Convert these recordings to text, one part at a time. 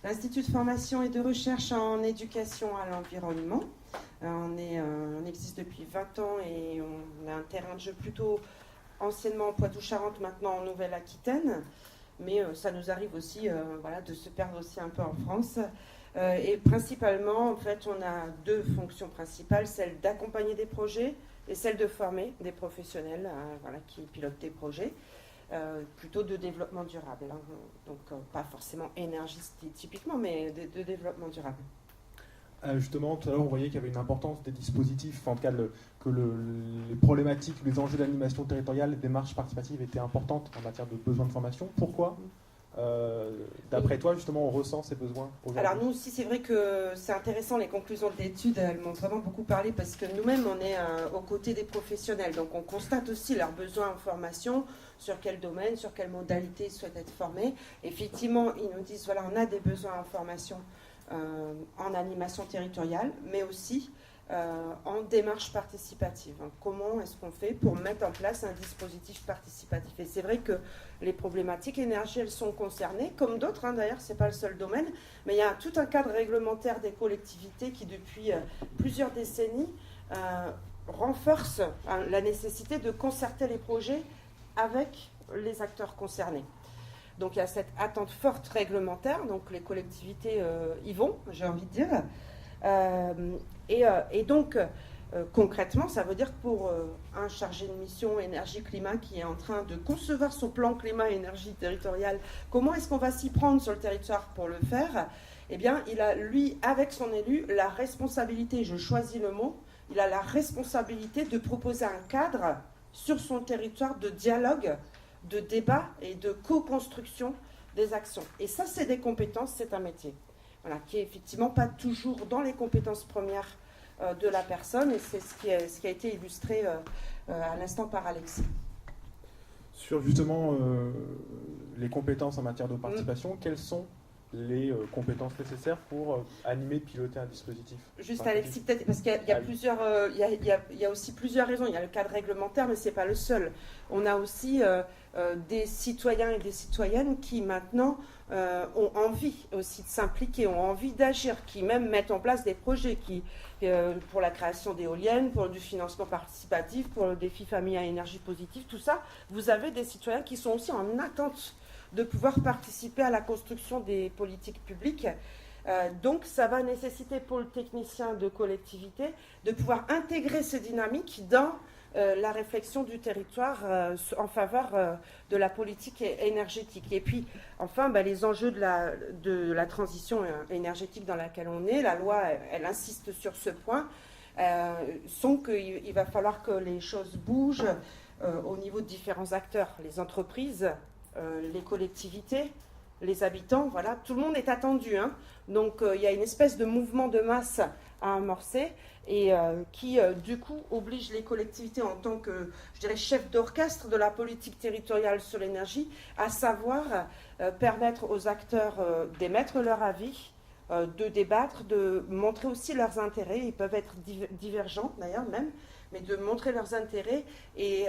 l'Institut de formation et de recherche en éducation à l'environnement. On existe depuis 20 ans et on a un terrain de jeu plutôt anciennement en Poitou-Charentes, maintenant en Nouvelle-Aquitaine. Mais ça nous arrive aussi de se perdre aussi un peu en France. Et principalement, en fait, on a deux fonctions principales, celle d'accompagner des projets et celle de former des professionnels qui pilotent des projets, plutôt de développement durable. Hein. Donc, pas forcément énergie typiquement, mais de développement durable. Justement, tout à l'heure, on voyait qu'il y avait une importance des dispositifs, en tout cas les problématiques, les enjeux d'animation territoriale, les démarches participatives étaient importantes en matière de besoins de formation. Pourquoi d'après toi, justement, on ressent ces besoins aujourd'hui? Alors nous aussi, c'est vrai que c'est intéressant, les conclusions de l'étude, elles m'ont vraiment beaucoup parlé parce que nous-mêmes, on est aux côtés des professionnels. Donc on constate aussi leurs besoins en formation, sur quel domaine, sur quelle modalité ils souhaitent être formés. Effectivement, ils nous disent, voilà, on a des besoins en formation en animation territoriale, mais aussi en démarche participative. Comment est-ce qu'on fait pour mettre en place un dispositif participatif? Et c'est vrai que les problématiques énergie, elles sont concernées, comme d'autres, d'ailleurs, ce n'est pas le seul domaine, mais il y a tout un cadre réglementaire des collectivités qui, depuis plusieurs décennies, renforce la nécessité de concerter les projets avec les acteurs concernés. Donc il y a cette attente forte réglementaire, donc les collectivités y vont, j'ai envie de dire. Et donc, concrètement, ça veut dire que pour un chargé de mission énergie-climat qui est en train de concevoir son plan climat-énergie territorial, comment est-ce qu'on va s'y prendre sur le territoire pour le faire? Eh bien, il a, lui, avec son élu, la responsabilité, je choisis le mot, il a la responsabilité de proposer un cadre sur son territoire de dialogue, de débat et de co-construction des actions. Et ça, c'est des compétences, c'est un métier. Voilà, qui est effectivement pas toujours dans les compétences premières de la personne, et c'est ce qui a été illustré à l'instant par Alexis. Sur justement les compétences en matière de participation, quelles sont les compétences nécessaires pour animer, piloter un dispositif? Juste Alexis, peut-être, parce qu'il y a plusieurs, il y a aussi plusieurs raisons. Il y a le cadre réglementaire, mais c'est pas le seul. On a aussi des citoyens et des citoyennes qui maintenant ont envie aussi de s'impliquer, ont envie d'agir, qui même mettent en place des projets pour la création d'éoliennes, pour du financement participatif, pour le défi famille à énergie positive, tout ça. Vous avez des citoyens qui sont aussi en attente de pouvoir participer à la construction des politiques publiques. Donc ça va nécessiter pour le technicien de collectivité de pouvoir intégrer ces dynamiques dans la réflexion du territoire en faveur de la politique énergétique. Et puis enfin, les enjeux de la transition énergétique dans laquelle on est, la loi elle insiste sur ce point, sont qu'il va falloir que les choses bougent au niveau de différents acteurs, les entreprises, les collectivités, les habitants, voilà, tout le monde est attendu. Donc il y a une espèce de mouvement de masse à amorcer et qui du coup oblige les collectivités en tant que, je dirais, chef d'orchestre de la politique territoriale sur l'énergie à savoir permettre aux acteurs d'émettre leur avis, de débattre, de montrer aussi leurs intérêts. Ils peuvent être divergents d'ailleurs même, mais de montrer leurs intérêts et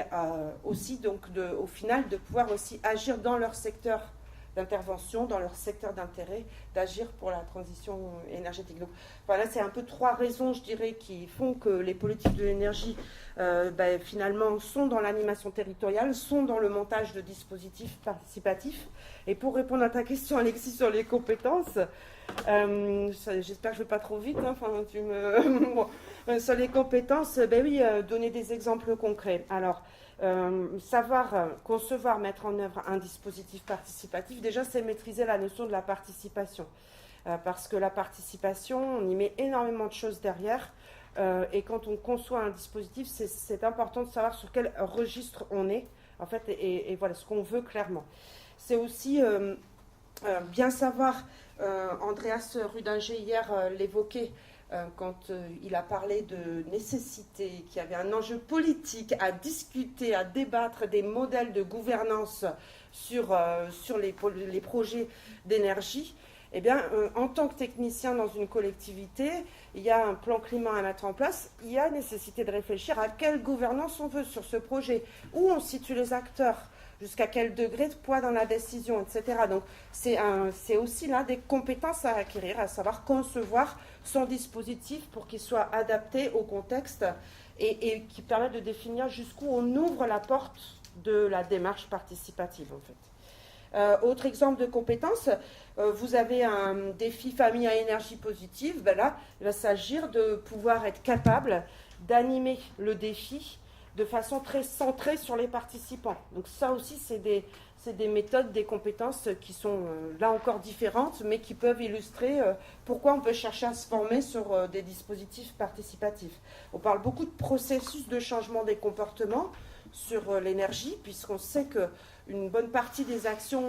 aussi donc au final de pouvoir aussi agir dans leur secteur d'intervention, dans leur secteur d'intérêt, d'agir pour la transition énergétique. Donc voilà, c'est un peu trois raisons, je dirais, qui font que les politiques de l'énergie finalement sont dans l'animation territoriale, sont dans le montage de dispositifs participatifs. Et pour répondre à ta question, Alexis, sur les compétences, j'espère que je ne vais pas trop vite, sur les compétences, donner des exemples concrets. Alors, savoir concevoir, mettre en œuvre un dispositif participatif, déjà c'est maîtriser la notion de la participation. Parce que la participation, on y met énormément de choses derrière. Et quand on conçoit un dispositif, c'est important de savoir sur quel registre on est, en fait, et voilà ce qu'on veut clairement. C'est aussi bien savoir, Andreas Rudinger hier l'évoquait, quand il a parlé de nécessité, qu'il y avait un enjeu politique à discuter, à débattre des modèles de gouvernance sur les projets d'énergie. Eh bien, en tant que technicien dans une collectivité, il y a un plan climat à mettre en place, il y a nécessité de réfléchir à quelle gouvernance on veut sur ce projet, où on situe les acteurs, jusqu'à quel degré de poids dans la décision, etc. Donc c'est aussi là des compétences à acquérir, à savoir concevoir son dispositif pour qu'il soit adapté au contexte et qui permette de définir jusqu'où on ouvre la porte de la démarche participative en fait. Autre exemple de compétence, vous avez un défi famille à énergie positive, ben là il va s'agir de pouvoir être capable d'animer le défi de façon très centrée sur les participants. Donc ça aussi c'est des méthodes, des compétences qui sont là encore différentes, mais qui peuvent illustrer pourquoi on peut chercher à se former sur des dispositifs participatifs. On parle beaucoup de processus de changement des comportements sur l'énergie, puisqu'on sait qu'une bonne partie des actions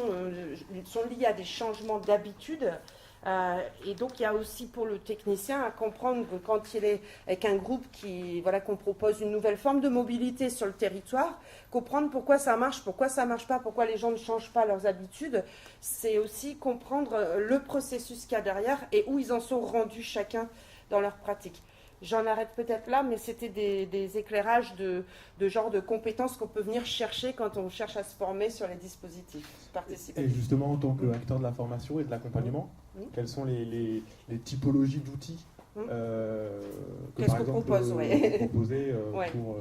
sont liées à des changements d'habitude. Et donc il y a aussi pour le technicien à comprendre que quand il est avec un groupe qu'on propose une nouvelle forme de mobilité sur le territoire, comprendre pourquoi ça marche pas, pourquoi les gens ne changent pas leurs habitudes, c'est aussi comprendre le processus qu'il y a derrière et où ils en sont rendus chacun dans leur pratique. J'en arrête peut-être là, mais c'était des éclairages de genre de compétences qu'on peut venir chercher quand on cherche à se former sur les dispositifs participatifs. Et justement, en tant qu'acteur de la formation et de l'accompagnement, quelles sont les typologies d'outils que, par exemple, vous proposez pour...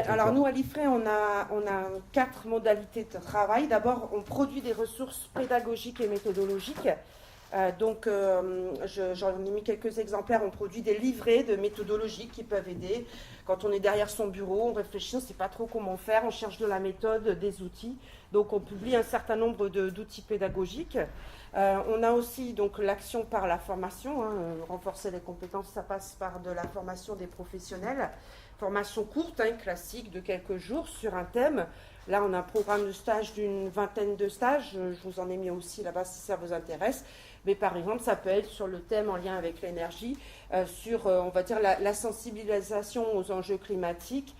alors nous, à l'IFRE, on a 4 modalités de travail. D'abord, on produit des ressources pédagogiques et méthodologiques. J'en ai mis quelques exemplaires. On produit des livrets de méthodologies qui peuvent aider. Quand on est derrière son bureau, on réfléchit, on ne sait pas trop comment faire, on cherche de la méthode, des outils. Donc on publie un certain nombre d'outils pédagogiques. On a aussi donc l'action par la formation. Renforcer les compétences, ça passe par de la formation des professionnels. Formation courte, classique, de quelques jours sur un thème. Là, on a un programme de stage d'une 20aine de stages. Je vous en ai mis aussi là-bas si ça vous intéresse. Mais par exemple, ça peut être sur le thème en lien avec l'énergie, sur, on va dire, la sensibilisation aux enjeux climatiques.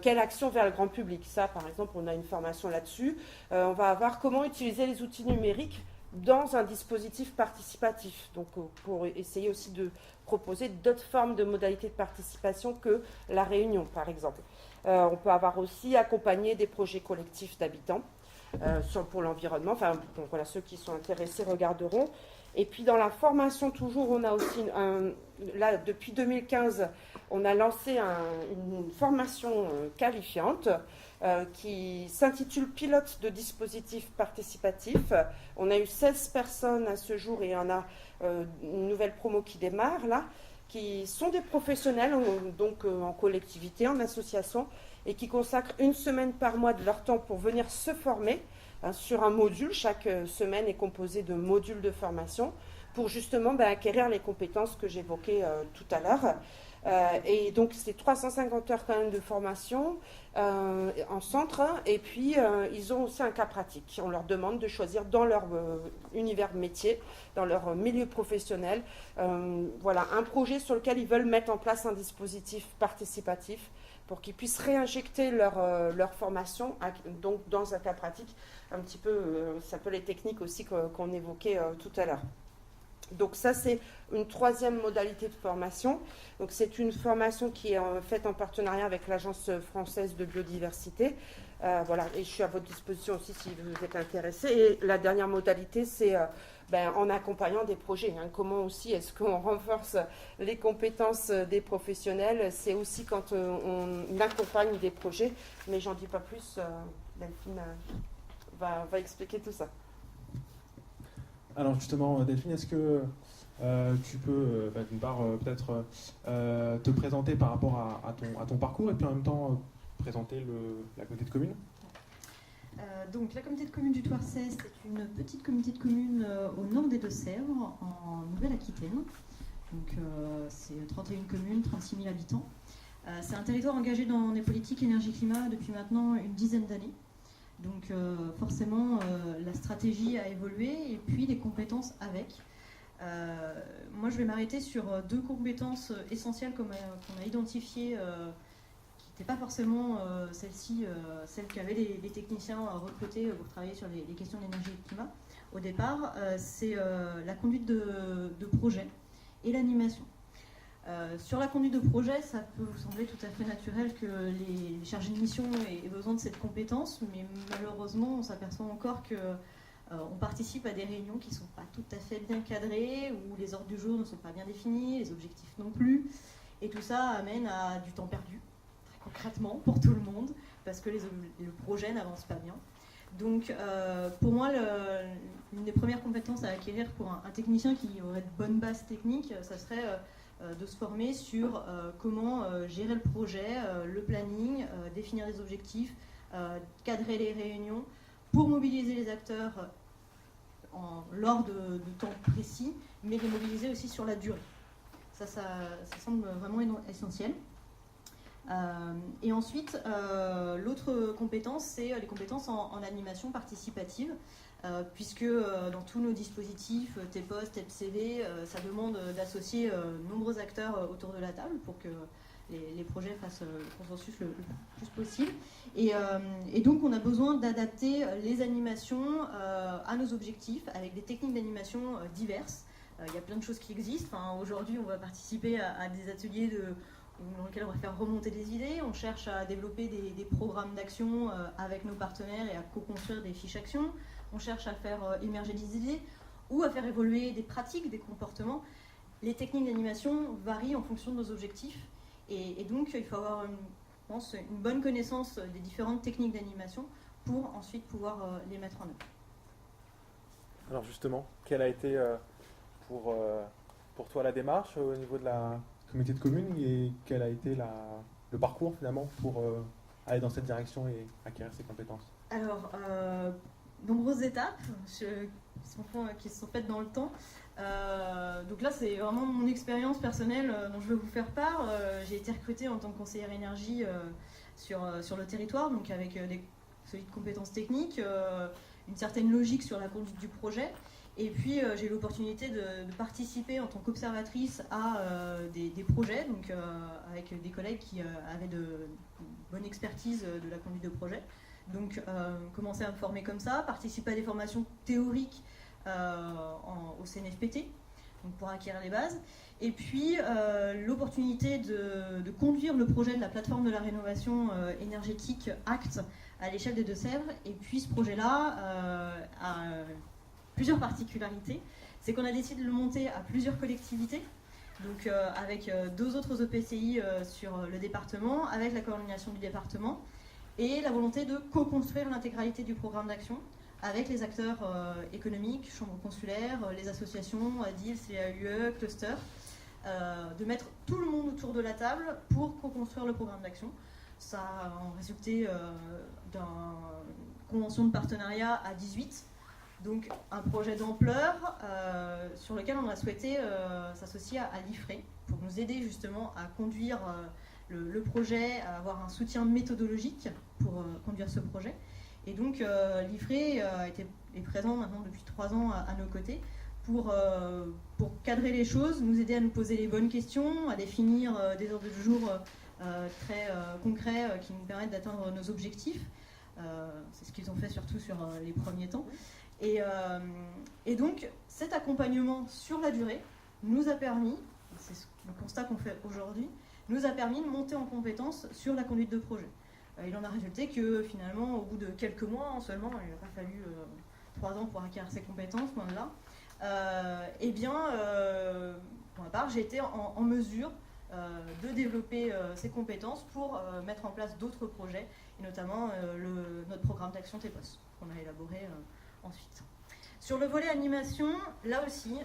Quelle action vers le grand public? Ça, par exemple, on a une formation là-dessus. On va avoir comment utiliser les outils numériques dans un dispositif participatif. Donc, pour essayer aussi de proposer d'autres formes de modalités de participation que la réunion, par exemple. On peut avoir aussi accompagné des projets collectifs d'habitants pour l'environnement. Enfin, donc voilà, ceux qui sont intéressés regarderont. Et puis dans la formation toujours, on a aussi, là depuis 2015, on a lancé une formation qualifiante qui s'intitule Pilote de dispositifs participatifs. On a eu 16 personnes à ce jour et il y en a une nouvelle promo qui démarre là, qui sont des professionnels, donc en collectivité, en association, et qui consacrent une semaine par mois de leur temps pour venir se former sur un module. Chaque semaine est composée de modules de formation pour justement acquérir les compétences que j'évoquais tout à l'heure. Et donc c'est 350 heures quand même de formation en centre, et puis ils ont aussi un cas pratique. On leur demande de choisir dans leur univers métier, dans leur milieu professionnel, un projet sur lequel ils veulent mettre en place un dispositif participatif pour qu'ils puissent réinjecter leur formation donc dans un cas pratique, un petit peu, c'est un peu les techniques aussi qu'on évoquait tout à l'heure. Donc ça, c'est une troisième modalité de formation. Donc c'est une formation qui est faite en partenariat avec l'Agence française de biodiversité. Et je suis à votre disposition aussi si vous êtes intéressé. Et la dernière modalité, c'est en accompagnant des projets. Comment aussi est-ce qu'on renforce les compétences des professionnels? C'est aussi quand on accompagne des projets. Mais j'en dis pas plus. Delphine va expliquer tout ça. Alors justement, Delphine, est-ce que tu peux, d'une part, peut-être te présenter par rapport à ton parcours et puis en même temps présenter la communauté de communes? Donc la communauté de communes du Thouarçais, c'est une petite communauté de communes au nord des Deux-Sèvres, en Nouvelle-Aquitaine. Donc c'est 31 communes, 36 000 habitants. C'est un territoire engagé dans les politiques énergie-climat depuis maintenant une dizaine d'années. Donc forcément, la stratégie a évolué et puis les compétences avec. Moi, je vais m'arrêter sur 2 compétences essentielles qu'on a identifiées, qui n'étaient pas forcément celles qu'avaient les techniciens recrutés pour travailler sur les questions d'énergie et de climat. Au départ, c'est la conduite de projet et l'animation. Sur la conduite de projet, ça peut vous sembler tout à fait naturel que les chargés de mission aient besoin de cette compétence, mais malheureusement, on s'aperçoit encore qu'on participe à des réunions qui ne sont pas tout à fait bien cadrées, où les ordres du jour ne sont pas bien définis, les objectifs non plus, et tout ça amène à du temps perdu, très concrètement, pour tout le monde, parce que le projet n'avance pas bien. Donc, pour moi, l'une des premières compétences à acquérir pour un technicien qui aurait de bonnes bases techniques, ça serait de se former sur comment gérer le projet, le planning, définir des objectifs, cadrer les réunions, pour mobiliser les acteurs lors de temps précis, mais les mobiliser aussi sur la durée. Ça semble vraiment essentiel. Et ensuite, l'autre compétence, c'est les compétences en animation participative, puisque dans tous nos dispositifs, TPOS, TEPCV, ça demande d'associer nombreux acteurs autour de la table pour que les projets fassent le consensus le plus possible. Et donc, on a besoin d'adapter les animations à nos objectifs avec des techniques d'animation diverses. Il y a plein de choses qui existent. Enfin, aujourd'hui, on va participer à des ateliers dans lesquels on va faire remonter des idées. On cherche à développer des programmes d'action avec nos partenaires et à co-construire des fiches actions. On cherche à faire émerger des idées ou à faire évoluer des pratiques, des comportements. Les techniques d'animation varient en fonction de nos objectifs. Et donc, il faut avoir, je pense, une bonne connaissance des différentes techniques d'animation pour ensuite pouvoir les mettre en œuvre. Alors justement, quelle a été pour toi la démarche au niveau de la communauté de communes et quel a été le parcours finalement pour aller dans cette direction et acquérir ces compétences? Alors, nombreuses étapes qui se sont faites dans le temps. Donc là, c'est vraiment mon expérience personnelle dont je veux vous faire part. J'ai été recrutée en tant que conseillère énergie sur le territoire, donc avec des solides compétences techniques, une certaine logique sur la conduite du projet. Et puis j'ai eu l'opportunité de participer en tant qu'observatrice à des projets, donc avec des collègues qui avaient de bonne expertise de la conduite de projet. Donc commencer à me former comme ça, participer à des formations théoriques au CNFPT, donc pour acquérir les bases. Et puis l'opportunité de conduire le projet de la plateforme de la rénovation énergétique ACT à l'échelle des Deux-Sèvres. Et puis ce projet-là a plusieurs particularités. C'est qu'on a décidé de le monter à plusieurs collectivités, donc avec deux autres EPCI sur le département, avec la coordination du département, et la volonté de co-construire l'intégralité du programme d'action avec les acteurs économiques, chambres consulaires, les associations, ADIL, CAUE, cluster, de mettre tout le monde autour de la table pour co-construire le programme d'action. Ça a résulté d'une convention de partenariat à 18, donc un projet d'ampleur sur lequel on a souhaité s'associer à l'IFRE pour nous aider justement à conduire le projet, à avoir un soutien méthodologique pour conduire ce projet. Et donc l'IFRE est présent maintenant depuis 3 ans à nos côtés pour cadrer les choses, nous aider à nous poser les bonnes questions, à définir des ordres du jour très concrets qui nous permettent d'atteindre nos objectifs. C'est ce qu'ils ont fait surtout sur les premiers temps. Et donc cet accompagnement sur la durée nous a permis, c'est le constat qu'on fait aujourd'hui, nous a permis de monter en compétence sur la conduite de projet. Il en a résulté que finalement, au bout de quelques mois seulement, il n'a pas fallu 3 ans pour acquérir ces compétences, loin de là, pour ma part, j'ai été en mesure de développer ces compétences pour mettre en place d'autres projets, et notamment notre programme d'action TEPOS, qu'on a élaboré ensuite. Sur le volet animation, là aussi,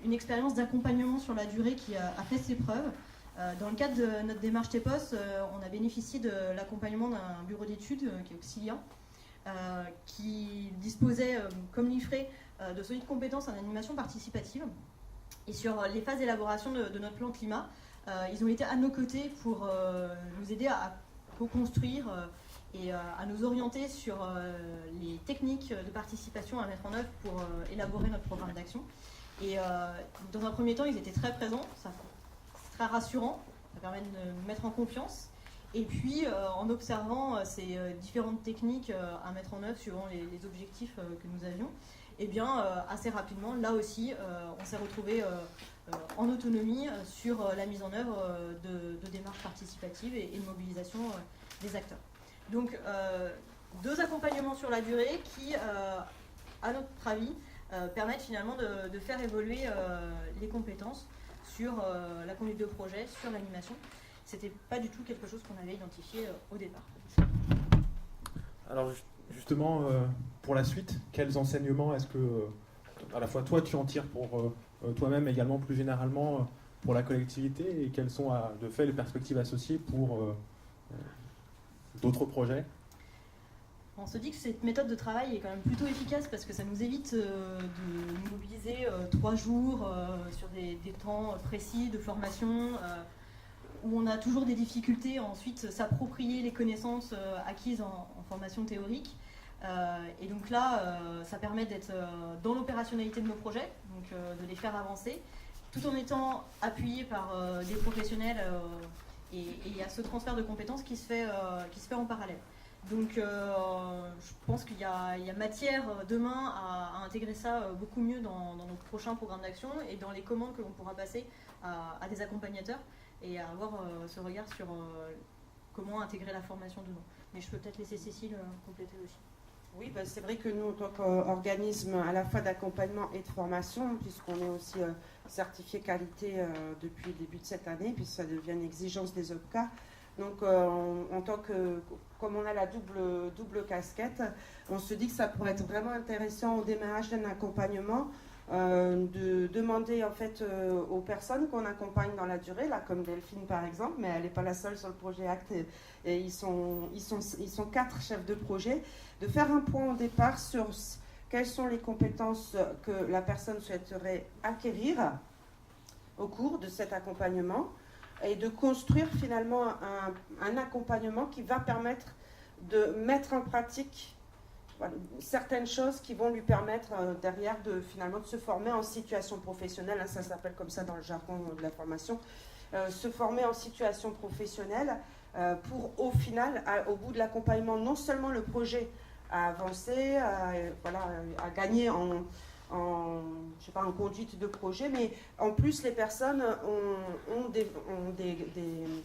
une expérience d'accompagnement sur la durée qui a fait ses preuves. Dans le cadre de notre démarche TEPOS, on a bénéficié de l'accompagnement d'un bureau d'études qui est Auxilia, qui disposait, comme l'IFRE, de solides compétences en animation participative. Et sur les phases d'élaboration de notre plan climat, ils ont été à nos côtés pour nous aider à co-construire et à nous orienter sur les techniques de participation à mettre en œuvre pour élaborer notre programme d'action. Et dans un premier temps, ils étaient très présents, c'est très rassurant, ça permet de nous mettre en confiance. Et puis, en observant ces différentes techniques à mettre en œuvre suivant les objectifs que nous avions, et bien, assez rapidement, là aussi, on s'est retrouvé en autonomie sur la mise en œuvre de démarches participatives et de mobilisation des acteurs. Donc, 2 accompagnements sur la durée qui, à notre avis, permettent finalement de faire évoluer les compétences sur la conduite de projet, sur l'animation. C'était pas du tout quelque chose qu'on avait identifié au départ. Alors justement, pour la suite, quels enseignements est-ce que, à la fois toi, tu en tires pour toi-même, mais également plus généralement pour la collectivité, et quelles sont de fait les perspectives associées pour d'autres projets? On se dit que cette méthode de travail est quand même plutôt efficace parce que ça nous évite de nous mobiliser 3 jours sur des temps précis de formation où on a toujours des difficultés à ensuite s'approprier les connaissances acquises en formation théorique. Et donc là, ça permet d'être dans l'opérationnalité de nos projets, donc de les faire avancer, tout en étant appuyé par des professionnels et il y a ce transfert de compétences qui se fait en parallèle. Donc je pense qu'il y a matière demain à intégrer ça beaucoup mieux dans nos prochains programmes d'action et dans les commandes que l'on pourra passer à des accompagnateurs et à avoir ce regard sur comment intégrer la formation dedans. Mais je peux peut-être laisser Cécile compléter aussi. Oui, ben c'est vrai que nous, en tant qu'organisme à la fois d'accompagnement et de formation, puisqu'on est aussi certifié qualité depuis le début de cette année, puisque ça devient une exigence des OPCA. Donc, en tant que, comme on a la double casquette, on se dit que ça pourrait être vraiment intéressant au démarrage d'un accompagnement de demander en fait aux personnes qu'on accompagne dans la durée, là comme Delphine par exemple, mais elle n'est pas la seule sur le projet ACT, et ils sont 4 chefs de projet, de faire un point au départ sur quelles sont les compétences que la personne souhaiterait acquérir au cours de cet accompagnement, et de construire finalement un accompagnement qui va permettre de mettre en pratique certaines choses qui vont lui permettre derrière finalement de se former en situation professionnelle, hein, ça s'appelle comme ça dans le jargon de la formation, se former en situation professionnelle pour au final, au bout de l'accompagnement, non seulement le projet à avancer, à gagner en conduite de projet, mais en plus les personnes ont des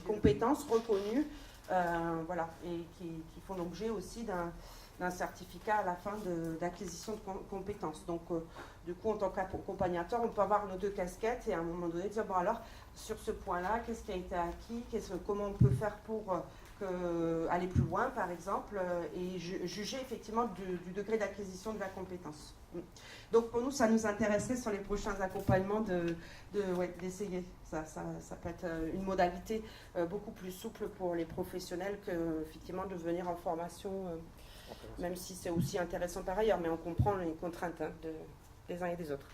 compétences reconnues et qui font l'objet aussi d'un certificat à la fin d'acquisition de compétences. Donc du coup, en tant qu'accompagnateur, on peut avoir nos 2 casquettes et à un moment donné dire, bon alors, sur ce point-là, qu'est-ce qui a été acquis, comment on peut faire pour aller plus loin, par exemple, et juger effectivement du degré d'acquisition de la compétence. Donc pour nous, ça nous intéresserait sur les prochains accompagnements d'essayer. Ça peut être une modalité beaucoup plus souple pour les professionnels que effectivement de venir en formation, même si c'est aussi intéressant par ailleurs, mais on comprend les contraintes des uns et des autres.